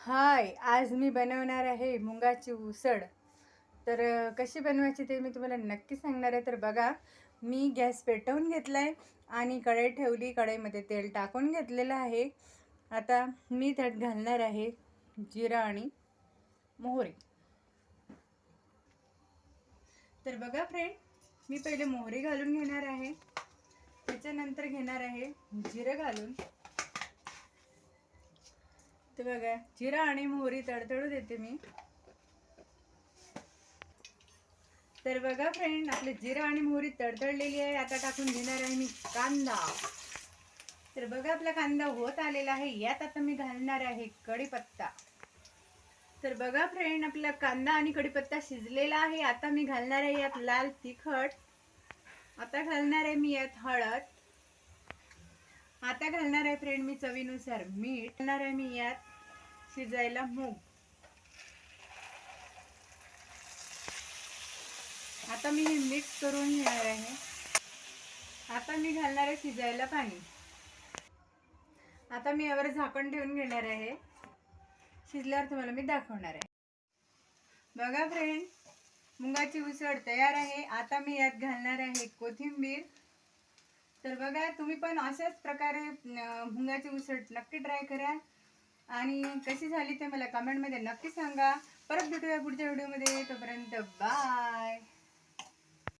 हाय, आज मी बनवणार आहे मुगाची उसळ. तर कशी बनवायची ते मी तुम्हाला नक्की सांगणार आहे. तर बघा, मी गॅस पेटवून घेतला आहे आणि कढई ठेवली. कढईमध्ये तेल टाकून घेतलेलं आहे. आता मी त्यात घालणार आहे जिरा आणि मोहरी. तर बघा फ्रेंड, मी पहिले मोहरी घालून घेणार आहे. त्याच्यानंतर घेणार आहे जिरं घालून. तर बघा, जिरा आणि मोहरी तडतडू देते मी. तर बघा फ्रेंड, आपले जिरा आणि मोहरी तडतडलेली आहे. आता टाकून घेणार आहे मी कांदा. तर बघा, आपला कांदा होत आलेला आहे. यात आता मी घालणार आहे कढीपत्ता. तर बघा फ्रेंड, आपला कांदा आणि कढीपत्ता शिजलेला आहे. आता मी घालणार आहे यात लाल तिखट. आता घालणार आहे मी यात हळद. आता घालणार आहे फ्रेंड मी चवीनुसार मीठ. घालणार आहे मी यात शिजायला मूग. आता मी हे मिक्स करून घेणार आहे. आता मी घालणार आहे शिजायला पाणी. आता मी यावर झाकण ठेवून घेणार आहे. शिजल्यावर तुम्हाला मी दाखवणार आहे. बघा फ्रेंड, मुगाची उसळ तयार आहे. आता मी यात घालणार आहे कोथिंबीर. तर बघा, तुम्ही पण अशाच प्रकारे मुगाची उसळ नक्की ट्राय करा आणि कशी झाली ते मला कमेंटमध्ये नक्की सांगा. परत भेटूया पुढच्या व्हिडिओमध्ये. तोपर्यंत बाय.